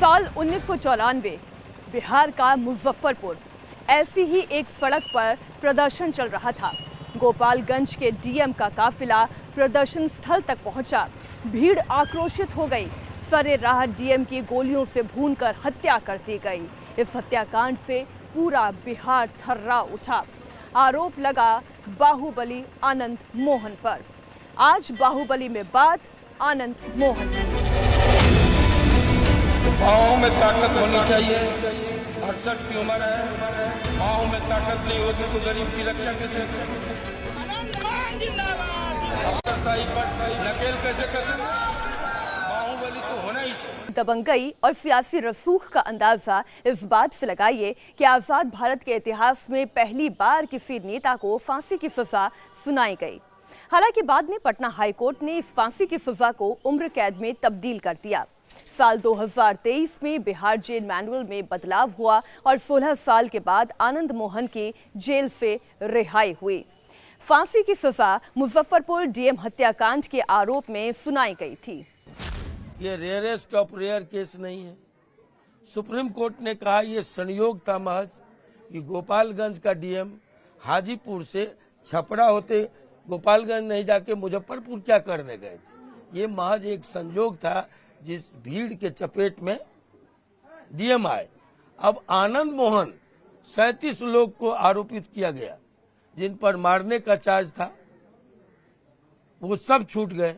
साल 1994 बिहार का मुजफ्फरपुर ऐसी ही एक सड़क पर प्रदर्शन चल रहा था। गोपालगंज के डीएम का काफिला प्रदर्शन स्थल तक पहुंचा। भीड़ आक्रोशित हो गई। सरे राह डीएम की गोलियों से भूनकर हत्या कर दी गई। इस हत्याकांड से पूरा बिहार थर्रा उठा। आरोप लगा बाहुबली आनंद मोहन पर। आज बाहुबली में बात आनंद मोहन। पाँव में ताकत होनी चाहिए। 68 की उम्र है, पाँव में ताकत नहीं होगी तो गरीब की रक्षा कैसे? नकेल कैसे कसेंगे? बाहुबली तो होना ही चाहिए। दबंगई और सियासी रसूख का अंदाजा इस बात से लगाइए कि आजाद भारत के इतिहास में पहली बार किसी नेता को फांसी की सजा सुनाई गई। हालांकि बाद में पटना हाईकोर्ट ने इस फांसी की सजा को उम्र कैद में तब्दील कर दिया। साल 2023 में बिहार जेल मैनुअल में बदलाव हुआ और 16 साल के बाद आनंद मोहन की जेल से रिहाई हुई। फांसी की सजा मुजफ्फरपुर डीएम हत्याकांड के आरोप में सुनाई गई थी। ये रेयरेस्ट ऑफ रेयर केस नहीं है। सुप्रीम कोर्ट ने कहा यह संयोग था महज कि गोपालगंज का डीएम हाजीपुर से छपरा होते गोपालगंज नहीं जाके मुजफ्फरपुर क्या करने गए थे। ये महज एक संयोग था जिस भीड़ के चपेट में डीएम आए। अब आनंद मोहन 37 लोग को आरोपित किया गया जिन पर मारने का चार्ज था, वो सब छूट गए।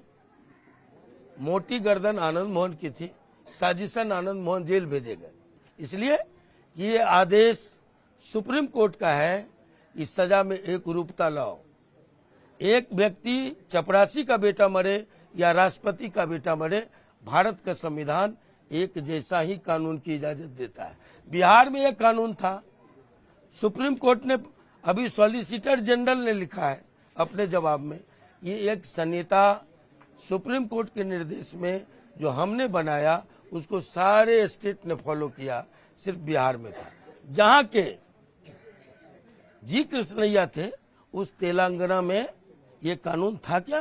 मोटी गर्दन आनंद मोहन की थी। साजिशन आनंद मोहन जेल भेजे गए। इसलिए ये आदेश सुप्रीम कोर्ट का है कि सजा में एक रूपता लाओ। एक व्यक्ति चपरासी का बेटा मरे या राष्ट्रपति का बेटा मरे, भारत का संविधान एक जैसा ही कानून की इजाजत देता है। बिहार में एक कानून था। सुप्रीम कोर्ट ने अभी सॉलिसिटर जनरल ने लिखा है अपने जवाब में, ये एक संहिता सुप्रीम कोर्ट के निर्देश में जो हमने बनाया उसको सारे स्टेट ने फॉलो किया, सिर्फ बिहार में था। जहां के जी कृष्णैया थे उस तेलंगाना में ये कानून था क्या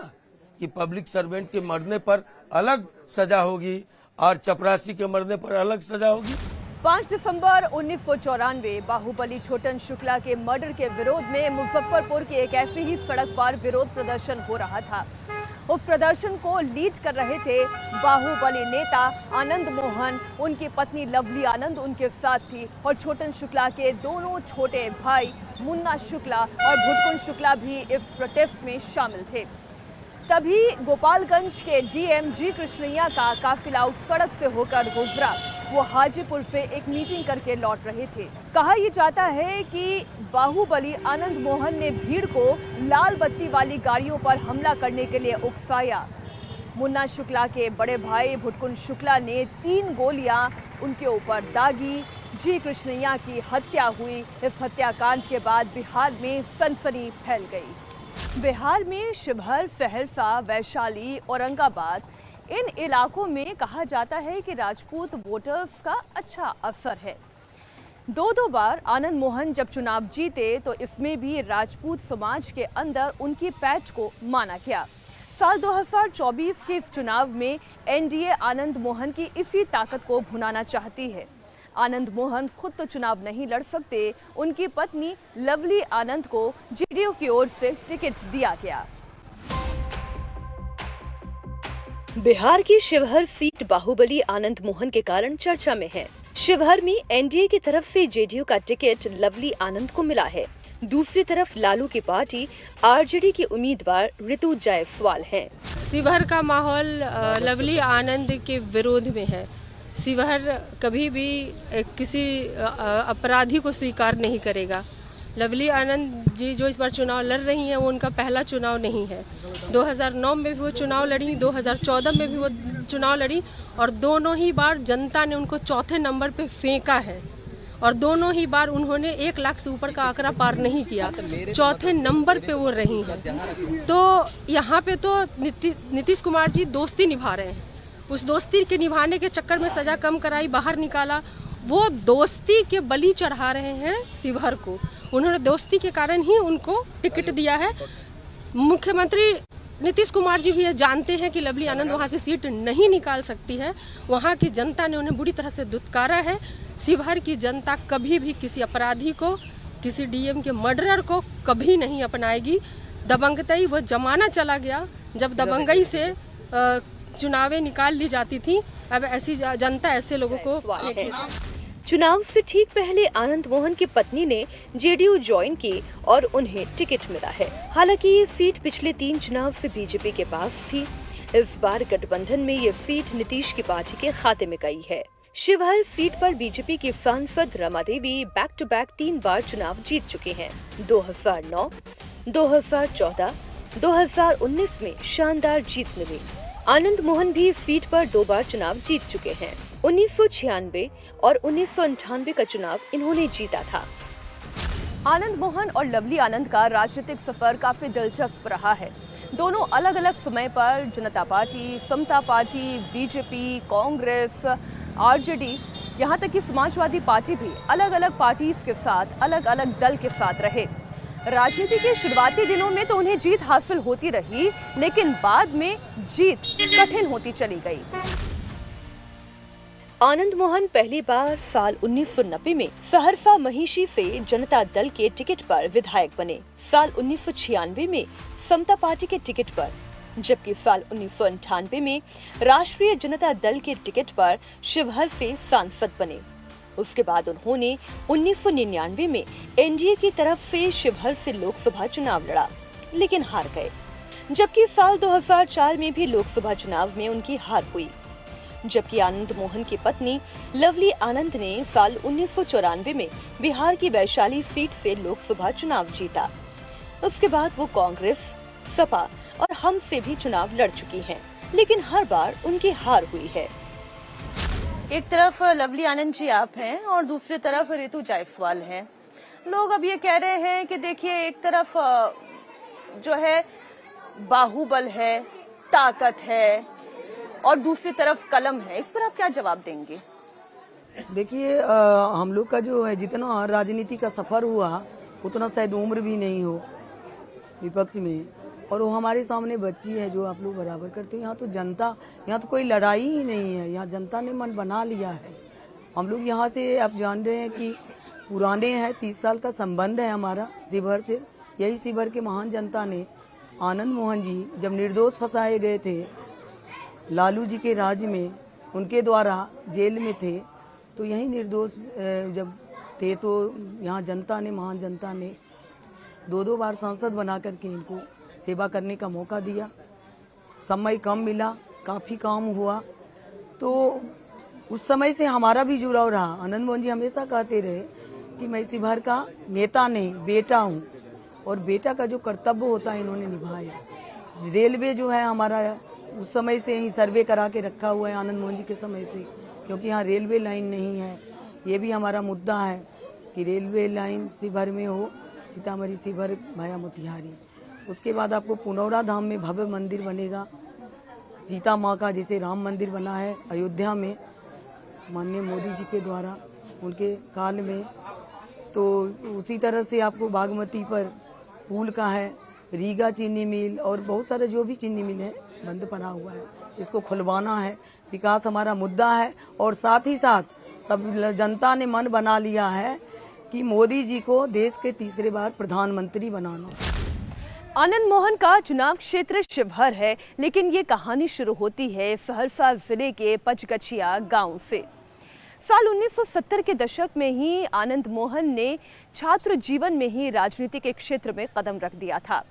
कि पब्लिक सर्वेंट के मरने पर अलग सजा होगी और चपरासी के मरने पर अलग सजा होगी। 5 दिसंबर 1994 बाहुबली छोटन शुक्ला के मर्डर के विरोध में मुजफ्फरपुर की एक ऐसी ही सड़क पर विरोध प्रदर्शन हो रहा था। उस प्रदर्शन को लीड कर रहे थे बाहुबली नेता आनंद मोहन, उनकी पत्नी लवली आनंद उनके साथ थी और छोटन शुक्ला के दोनों छोटे भाई मुन्ना शुक्ला और भुटकुन शुक्ला भी इस प्रोटेस्ट में शामिल थे। तभी गोपालगंज के डीएम जी कृष्णैया का काफिला उस सड़क से होकर गुजरा। वो हाजीपुर से एक मीटिंग करके लौट रहे थे। कहा यह जाता है कि बाहुबली आनंद मोहन ने भीड़ को लाल बत्ती वाली गाड़ियों पर हमला करने के लिए उकसाया। मुन्ना शुक्ला के बड़े भाई भुटकुन शुक्ला ने 3 गोलियां उनके ऊपर दागी। जी कृष्णैया की हत्या हुई। इस हत्याकांड के बाद बिहार में सनसनी फैल गई। बिहार में शिवहर, सहरसा, वैशाली, औरंगाबाद, इन इलाकों में कहा जाता है कि राजपूत वोटर्स का अच्छा असर है। 2 बार आनंद मोहन जब चुनाव जीते तो इसमें भी राजपूत समाज के अंदर उनकी पैठ को माना गया। साल 2024 के इस चुनाव में एनडीए आनंद मोहन की इसी ताकत को भुनाना चाहती है। आनंद मोहन खुद तो चुनाव नहीं लड़ सकते, उनकी पत्नी लवली आनंद को जेडीयू की ओर से टिकट दिया गया। बिहार की शिवहर सीट बाहुबली आनंद मोहन के कारण चर्चा में है। शिवहर में एनडीए की तरफ से जेडीयू का टिकट लवली आनंद को मिला है। दूसरी तरफ लालू की पार्टी आरजेडी की उम्मीदवार ऋतु जायसवाल हैं। शिवहर का माहौल लवली आनंद के विरोध में है। शिवहर कभी भी किसी अपराधी को स्वीकार नहीं करेगा। लवली आनंद जी जो इस बार चुनाव लड़ रही हैं वो उनका पहला चुनाव नहीं है। 2009 में भी वो चुनाव लड़ी, 2014 में भी वो चुनाव लड़ी और दोनों ही बार जनता ने उनको चौथे नंबर पे फेंका है और दोनों ही बार उन्होंने 1 लाख से ऊपर का आंकड़ा पार नहीं किया। चौथे नंबर पे वो रही हैं। तो यहाँ पे तो नीतीश कुमार जी दोस्ती निभा रहे हैं। उस दोस्ती के निभाने के चक्कर में सजा कम कराई, बाहर निकाला। वो दोस्ती के बलि चढ़ा रहे हैं शिवहर को। उन्होंने दोस्ती के कारण ही उनको टिकट दिया है। मुख्यमंत्री नीतीश कुमार जी भी ये जानते हैं कि लवली आनंद वहां से सीट नहीं निकाल सकती है। वहां की जनता ने उन्हें बुरी तरह से दुत्कारा है। शिवहर की जनता कभी भी किसी अपराधी को, किसी डीएम के मर्डरर को कभी नहीं अपनाएगी। दबंगई वो जमाना चला गया जब दबंगई से चुनावें निकाल ली जाती थी। अब ऐसी जनता ऐसे लोगों को चुनाव से ठीक पहले आनंद मोहन की पत्नी ने जेडीयू ज्वाइन की और उन्हें टिकट मिला है। हालांकि ये सीट पिछले 3 चुनाव से बीजेपी के पास थी। इस बार गठबंधन में ये सीट नीतीश की पार्टी के खाते में गई है। शिवहर सीट पर बीजेपी की सांसद Rama Devi back to back 3 बार चुनाव जीत चुके हैं। 2009, 2014, 2019 में शानदार जीत मिली। आनंद मोहन भी इस सीट पर 2 बार चुनाव जीत चुके हैं। 1996 और 1998 का चुनाव इन्होंने जीता था। आनंद मोहन और लवली आनंद का राजनीतिक सफर काफी दिलचस्प रहा है। दोनों अलग अलग समय पर जनता पार्टी, समता पार्टी, बीजेपी, कांग्रेस, आरजेडी, यहाँ तक कि समाजवादी पार्टी भी अलग अलग पार्टीज के साथ, अलग अलग दल के साथ रहे। राजनीति के शुरुआती दिनों में तो उन्हें जीत हासिल होती रही, लेकिन बाद में जीत कठिन होती चली गई। आनंद मोहन पहली बार साल 1990 में सहरसा महिषी से जनता दल के टिकट पर विधायक बने। साल 1996 में समता पार्टी के टिकट पर, जबकि साल 1998 में राष्ट्रीय जनता दल के टिकट पर शिवहर से सांसद बने। उसके बाद उन्होंने 1999 में एनडीए की तरफ से शिवहर से लोकसभा चुनाव लड़ा, लेकिन हार गए। जबकि साल 2004 में भी लोकसभा चुनाव में उनकी हार हुई। जबकि आनंद मोहन की पत्नी लवली आनंद ने साल 1994 में बिहार की वैशाली सीट से लोकसभा चुनाव जीता। उसके बाद वो कांग्रेस, सपा और हम से भी चुनाव लड़ चुकी हैं, लेकिन हर बार उनकी हार हुई है। एक तरफ लवली आनंद जी आप हैं और दूसरी तरफ ऋतु जायसवाल हैं। लोग अब ये कह रहे हैं कि देखिए, एक तरफ जो है बाहुबल है, ताकत है, और दूसरी तरफ कलम है। इस पर आप क्या जवाब देंगे? देखिए, हम लोग का जो है जितना राजनीति का सफर हुआ उतना शायद उम्र भी नहीं हो विपक्ष में, और वो हमारे सामने बच्ची है जो आप लोग बराबर करते हो। यहाँ तो जनता, यहाँ तो कोई लड़ाई ही नहीं है, यहाँ जनता ने मन बना लिया है। हम लोग यहाँ से आप जान रहे हैं कि पुराने हैं, 30 साल का संबंध है हमारा शिवहर से। यही शिवहर के महान जनता ने आनंद मोहन जी जब निर्दोष फंसाए गए थे लालू जी के राज में, उनके द्वारा जेल में थे, तो यही निर्दोष जब थे तो यहाँ जनता ने, महान जनता ने 2-2 बार सांसद बना करके इनको सेवा करने का मौका दिया। समय कम मिला, काफ़ी काम हुआ, तो उस समय से हमारा भी जुड़ाव रहा। आनंद मोहन जी हमेशा कहते रहे कि मैं शिवहर का नेता नहीं, बेटा हूँ, और बेटा का जो कर्तव्य होता है इन्होंने निभाया। रेलवे जो है हमारा उस समय से ही सर्वे करा के रखा हुआ है आनंद मोहन जी के समय से, क्योंकि यहाँ रेलवे लाइन नहीं है। ये भी हमारा मुद्दा है कि रेलवे लाइन शिवहर में हो, सीतामढ़ी शिवहर भाया मोतिहारी। उसके बाद आपको पुनौरा धाम में भव्य मंदिर बनेगा, सीता माँ का जैसे राम मंदिर बना है अयोध्या में माननीय मोदी जी के द्वारा उनके काल में, तो उसी तरह से आपको बागमती पर पुल का है, रीगा चीनी मिल और बहुत सारे जो भी चीनी मिल है बंद पड़ा हुआ है, इसको खुलवाना है। विकास हमारा मुद्दा है, और साथ ही साथ सब जनता ने मन बना लिया है कि मोदी जी को देश के तीसरे बार प्रधानमंत्री बनाना। आनंद मोहन का चुनाव क्षेत्र शिवहर है, लेकिन ये कहानी शुरू होती है सहरसा जिले के पचगछिया गांव से। साल 1970 के दशक में ही आनंद मोहन ने छात्र जीवन में ही राजनीति के क्षेत्र में कदम रख दिया था।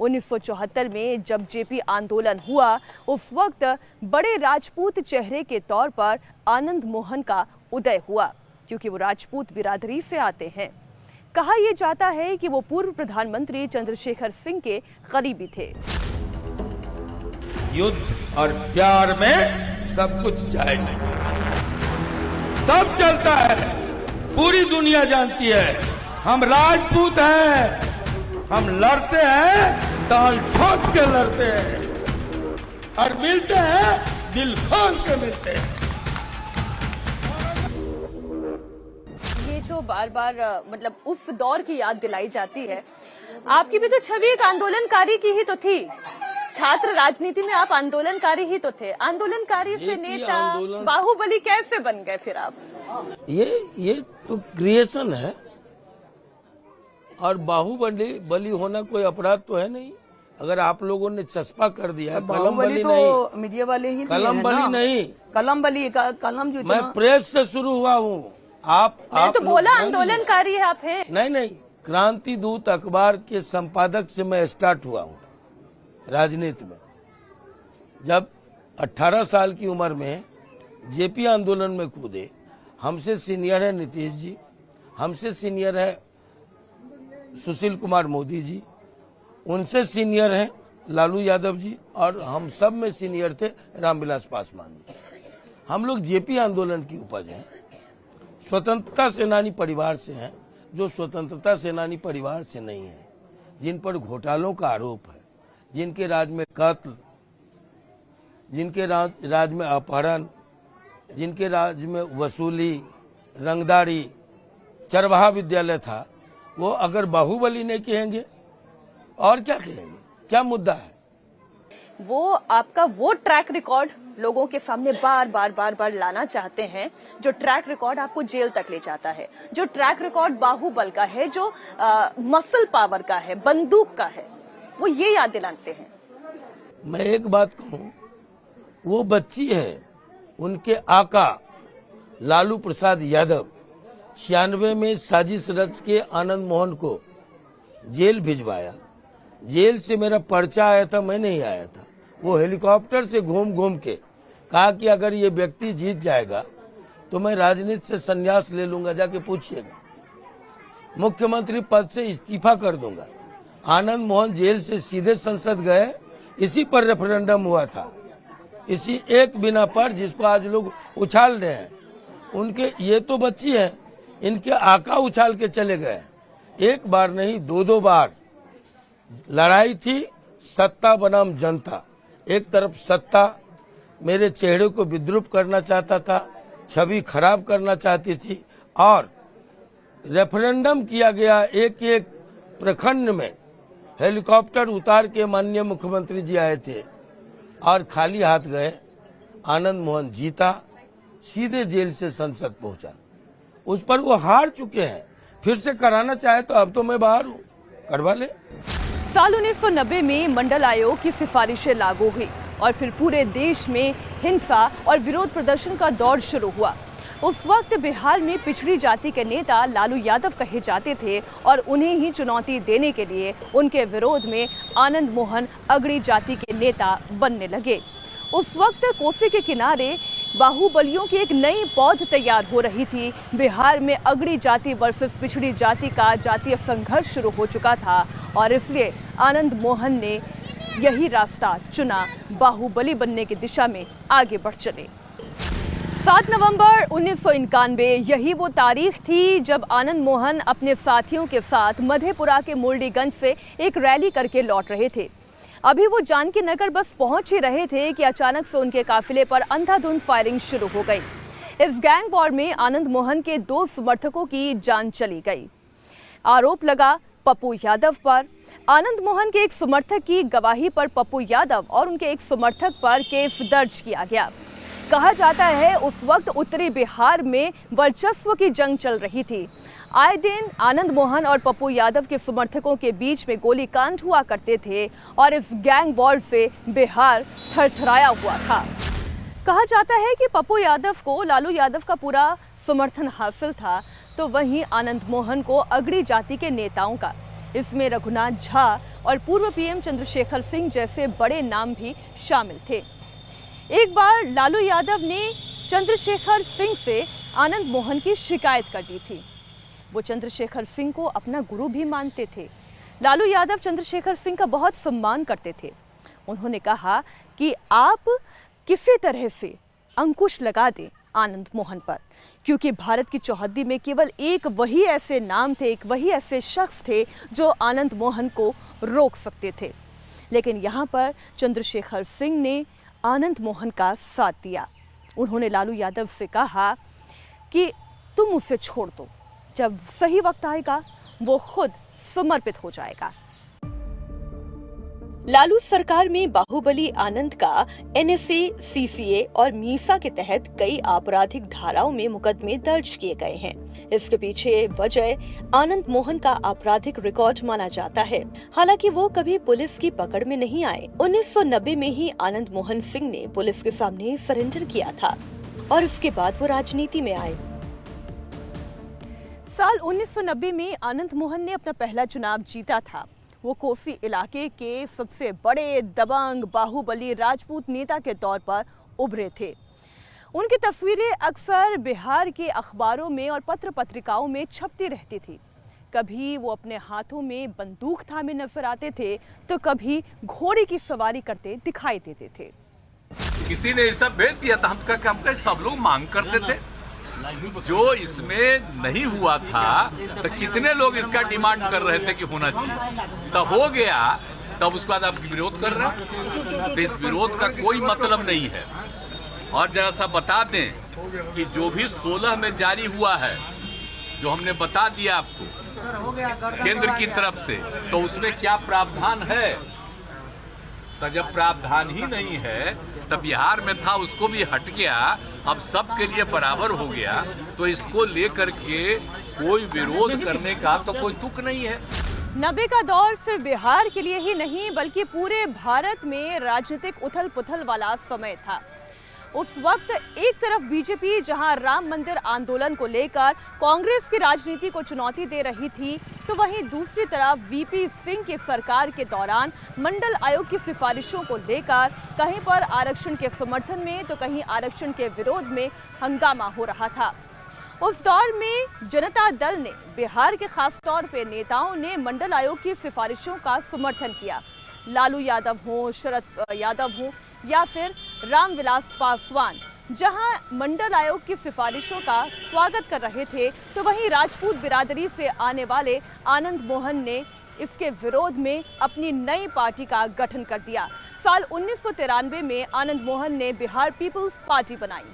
1974 में जब जेपी आंदोलन हुआ, उस वक्त बड़े राजपूत चेहरे के तौर पर आनंद मोहन का उदय हुआ, क्योंकि वो राजपूत बिरादरी से आते हैं। कहा यह जाता है कि वो पूर्व प्रधानमंत्री चंद्रशेखर सिंह के करीबी थे। युद्ध और प्यार में सब कुछ जायज है, सब चलता है, पूरी दुनिया जानती है। हम राजपूत हैं, हम लड़ते हैं, ताल ठोक के लड़ते हैं, और मिलते हैं दिल खोल के मिलते हैं। ये जो बार बार मतलब उस दौर की याद दिलाई जाती है, आपकी भी तो छवि एक आंदोलनकारी की ही तो थी। छात्र राजनीति में आप आंदोलनकारी ही तो थे, आंदोलनकारी से नेता बाहुबली कैसे बन गए फिर आप? ये तो क्रिएशन है, और बाहुबली होना कोई अपराध तो है नहीं। अगर आप लोगों ने चस्पा कर दिया, बाहुबली तो मीडिया वाले ही कलम बली नहीं, कलम बली कलम जो मैं प्रेस से शुरू हुआ हूँ। आप तो बोला आंदोलनकारी है आप हैं। नहीं, क्रांति दूत अखबार के संपादक से मैं स्टार्ट हुआ हूँ राजनीति में। जब 18 साल की उम्र में जेपी आंदोलन में कूदे। हमसे सीनियर है नीतीश जी, हमसे सीनियर है सुशील कुमार मोदी जी, उनसे सीनियर हैं लालू यादव जी, और हम सब में सीनियर थे रामविलास पासवान जी। हम लोग जेपी आंदोलन की उपज हैं, स्वतंत्रता सेनानी परिवार से हैं। जो स्वतंत्रता सेनानी परिवार से नहीं है, जिन पर घोटालों का आरोप है, जिनके राज में कत्ल, जिनके राज में अपहरण, जिनके राज में वसूली, रंगदारी, चरवाहा विद्यालय था, वो अगर बाहुबली नहीं कहेंगे और क्या कहेंगे? क्या मुद्दा है? वो आपका वो ट्रैक रिकॉर्ड लोगों के सामने बार लाना चाहते हैं, जो ट्रैक रिकॉर्ड आपको जेल तक ले जाता है, जो ट्रैक रिकॉर्ड बाहुबल का है, जो मसल पावर का है, बंदूक का है, वो ये याद दिलाते हैं। मैं एक बात कहूं, वो बच्ची है, उनके आका लालू प्रसाद यादव 96 में साजिश रच के आनंद मोहन को जेल भिजवाया। जेल से मेरा पर्चा आया था, मैं नहीं आया था। वो हेलीकॉप्टर से घूम के कहा कि अगर ये व्यक्ति जीत जाएगा तो मैं राजनीति से संन्यास ले लूंगा, जाके पूछिएगा, मुख्यमंत्री पद से इस्तीफा कर दूंगा। आनंद मोहन जेल से सीधे संसद गए, इसी पर रेफरेंडम हुआ था, इसी एक बिना पर जिसको आज लोग उछाल रहे हैं। उनके ये तो बच्ची है, इनके आका उछाल के चले गए। एक बार नहीं, दो बार लड़ाई थी सत्ता बनाम जनता। एक तरफ सत्ता मेरे चेहरे को विद्रूप करना चाहता था, छवि खराब करना चाहती थी, और रेफरेंडम किया गया एक एक प्रखंड में। हेलीकॉप्टर उतार के माननीय मुख्यमंत्री जी आए थे और खाली हाथ गए। आनंद मोहन जीता, सीधे जेल से संसद पहुंचा। उस पर वो हार चुके हैं, फिर से कराना चाहे तो अब तो मैं बाहर हूँ, करवा ले। साल 1990 में मंडल आयोग की सिफारिशें लागू हुई और फिर पूरे देश में हिंसा और विरोध प्रदर्शन का दौर शुरू हुआ। उस वक्त बिहार में पिछड़ी जाति के नेता लालू यादव कहे जाते थे और उन्हें ही चुनौती देने के लिए उनके विरोध में आनंद मोहन अगड़ी जाति के नेता बनने लगे। उस वक्त कोसी के किनारे बाहुबलियों की एक नई पौध तैयार हो रही थी। बिहार में अगड़ी जाति वर्सेस पिछड़ी जाति का जातीय संघर्ष शुरू हो चुका था और इसलिए आनंद मोहन ने यही रास्ता चुना, बाहुबली बनने की दिशा में आगे बढ़ चले। 7 नवंबर 1991 यही वो तारीख थी जब आनंद मोहन अपने साथियों के साथ मधेपुरा के मुरलीगंज से एक रैली करके लौट रहे थे। अभी वो जानकी नगर बस पहुंच ही रहे थे कि अचानक से उनके काफिले पर अंधाधुंध फायरिंग शुरू हो गई। इस गैंग वॉर में आनंद मोहन के 2 समर्थकों की जान चली गई। आरोप लगा पप्पू यादव पर। आनंद मोहन के एक समर्थक की गवाही पर पप्पू यादव और उनके एक समर्थक पर केस दर्ज किया गया। कहा जाता है उस वक्त उत्तरी बिहार में वर्चस्व की जंग चल रही थी। आए दिन आनंद मोहन और पप्पू यादव के समर्थकों के बीच में गोलीकांड हुआ करते थे और इस गैंग वॉर से बिहार थरथराया हुआ था। कहा जाता है कि पप्पू यादव को लालू यादव का पूरा समर्थन हासिल था, तो वहीं आनंद मोहन को अगड़ी जाति के नेताओं का। इसमें रघुनाथ झा और पूर्व पीएम चंद्रशेखर सिंह जैसे बड़े नाम भी शामिल थे। एक बार लालू यादव ने चंद्रशेखर सिंह से आनंद मोहन की शिकायत कर दी थी। वो चंद्रशेखर सिंह को अपना गुरु भी मानते थे। लालू यादव चंद्रशेखर सिंह का बहुत सम्मान करते थे। उन्होंने कहा कि आप किसी तरह से अंकुश लगा दें आनंद मोहन पर, क्योंकि भारत की चौहद्दी में केवल एक वही ऐसे नाम थे, एक वही ऐसे शख्स थे जो आनंद मोहन को रोक सकते थे। लेकिन यहाँ पर चंद्रशेखर सिंह ने आनंद मोहन का साथ दिया। उन्होंने लालू यादव से कहा कि तुम उसे छोड़ दो, जब सही वक्त आएगा वो खुद समर्पित हो जाएगा। लालू सरकार में बाहुबली आनंद का NSA, CCA और मीसा के तहत कई आपराधिक धाराओं में मुकदमे दर्ज किए गए हैं। इसके पीछे वजह आनंद मोहन का आपराधिक रिकॉर्ड माना जाता है। हालांकि वो कभी पुलिस की पकड़ में नहीं आए। 1990 में ही आनंद मोहन सिंह ने पुलिस के सामने सरेंडर किया था और उसके बाद वो राजनीति में आए। साल 1990 में आनंद मोहन ने अपना पहला चुनाव जीता था। वो कोसी इलाके के सबसे बड़े दबंग बाहुबली राजपूत नेता के तौर पर उभरे थे। उनकी तस्वीरें अक्सर बिहार के अखबारों में और पत्र पत्रिकाओं में छपती रहती थी। कभी वो अपने हाथों में बंदूक थामे नजर आते थे तो कभी घोड़े की सवारी करते दिखाई देते थे। किसी ने ऐसा भेज दिया था, हम सब लोग मांग करते थे। जो इसमें नहीं हुआ था तो कितने लोग इसका डिमांड कर रहे थे कि होना चाहिए, तब हो गया, तब उसके बाद आप विरोध कर रहे हैं। तो इस विरोध का कोई मतलब नहीं है। और जरा सा बता दें कि जो भी 16 में जारी हुआ है, जो हमने बता दिया आपको केंद्र की तरफ से, तो उसमें क्या प्रावधान है। तो जब प्रावधान ही नहीं है, तब बिहार में था उसको भी हट गया, अब सबके लिए बराबर हो गया, तो इसको लेकर के कोई विरोध करने का तो कोई तुक नहीं है। 90 का दौर सिर्फ बिहार के लिए ही नहीं बल्कि पूरे भारत में राजनीतिक उथल पुथल वाला समय था। उस वक्त एक तरफ बीजेपी जहां राम मंदिर आंदोलन को लेकर कांग्रेस की राजनीति को चुनौती दे रही थी, तो वहीं दूसरी तरफ वीपी सिंह की सरकार के दौरान मंडल आयोग की सिफारिशों को लेकर कहीं पर आरक्षण के समर्थन में तो कहीं आरक्षण के विरोध में हंगामा हो रहा था। उस दौर में जनता दल ने, बिहार के खास तौर पे नेताओं ने मंडल आयोग की सिफारिशों का समर्थन किया। लालू यादव हो, शरद यादव हो या फिर रामविलास पासवान जहां मंडल आयोग की सिफारिशों का स्वागत कर रहे थे, तो वहीं राजपूत बिरादरी से आने वाले आनंद मोहन ने इसके विरोध में अपनी नई पार्टी का गठन कर दिया। साल 1993 में आनंद मोहन ने बिहार पीपल्स पार्टी बनाई।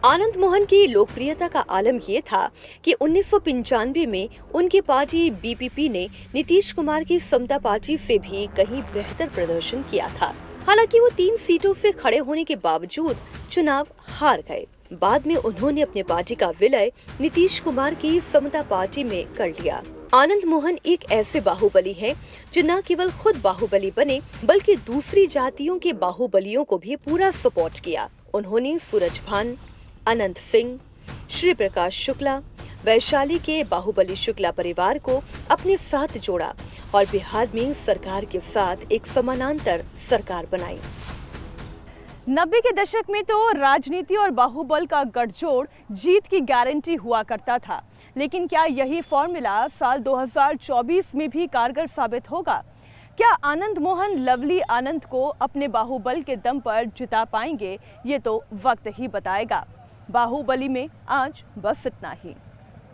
आनंद मोहन की लोकप्रियता का आलम ये था कि 1995 में उनकी पार्टी BPP ने नीतीश कुमार की समता पार्टी से भी कहीं बेहतर प्रदर्शन किया था। हालांकि वो 3 सीटों से खड़े होने के बावजूद चुनाव हार गए। बाद में उन्होंने अपने पार्टी का विलय नीतीश कुमार की समता पार्टी में कर लिया। आनंद मोहन एक ऐसे बाहुबली हैं जो न केवल खुद बाहुबली बने बल्कि दूसरी जातियों के बाहुबलियों को भी पूरा सपोर्ट किया। उन्होंने सूरजभान, अनंत सिंह, श्री प्रकाश शुक्ला, वैशाली के बाहुबली शुक्ला परिवार को अपने साथ जोड़ा और बिहार में सरकार के साथ एक समानांतर सरकार बनाई। 90 के दशक में तो राजनीति और बाहुबल का गठजोड़ जीत की गारंटी हुआ करता था, लेकिन क्या यही फॉर्मूला साल 2024 में भी कारगर साबित होगा? क्या आनंद मोहन लवली आनंद को अपने बाहुबल के दम पर जिता पाएंगे? ये तो वक्त ही बताएगा। बाहुबली में आज बस इतना ही।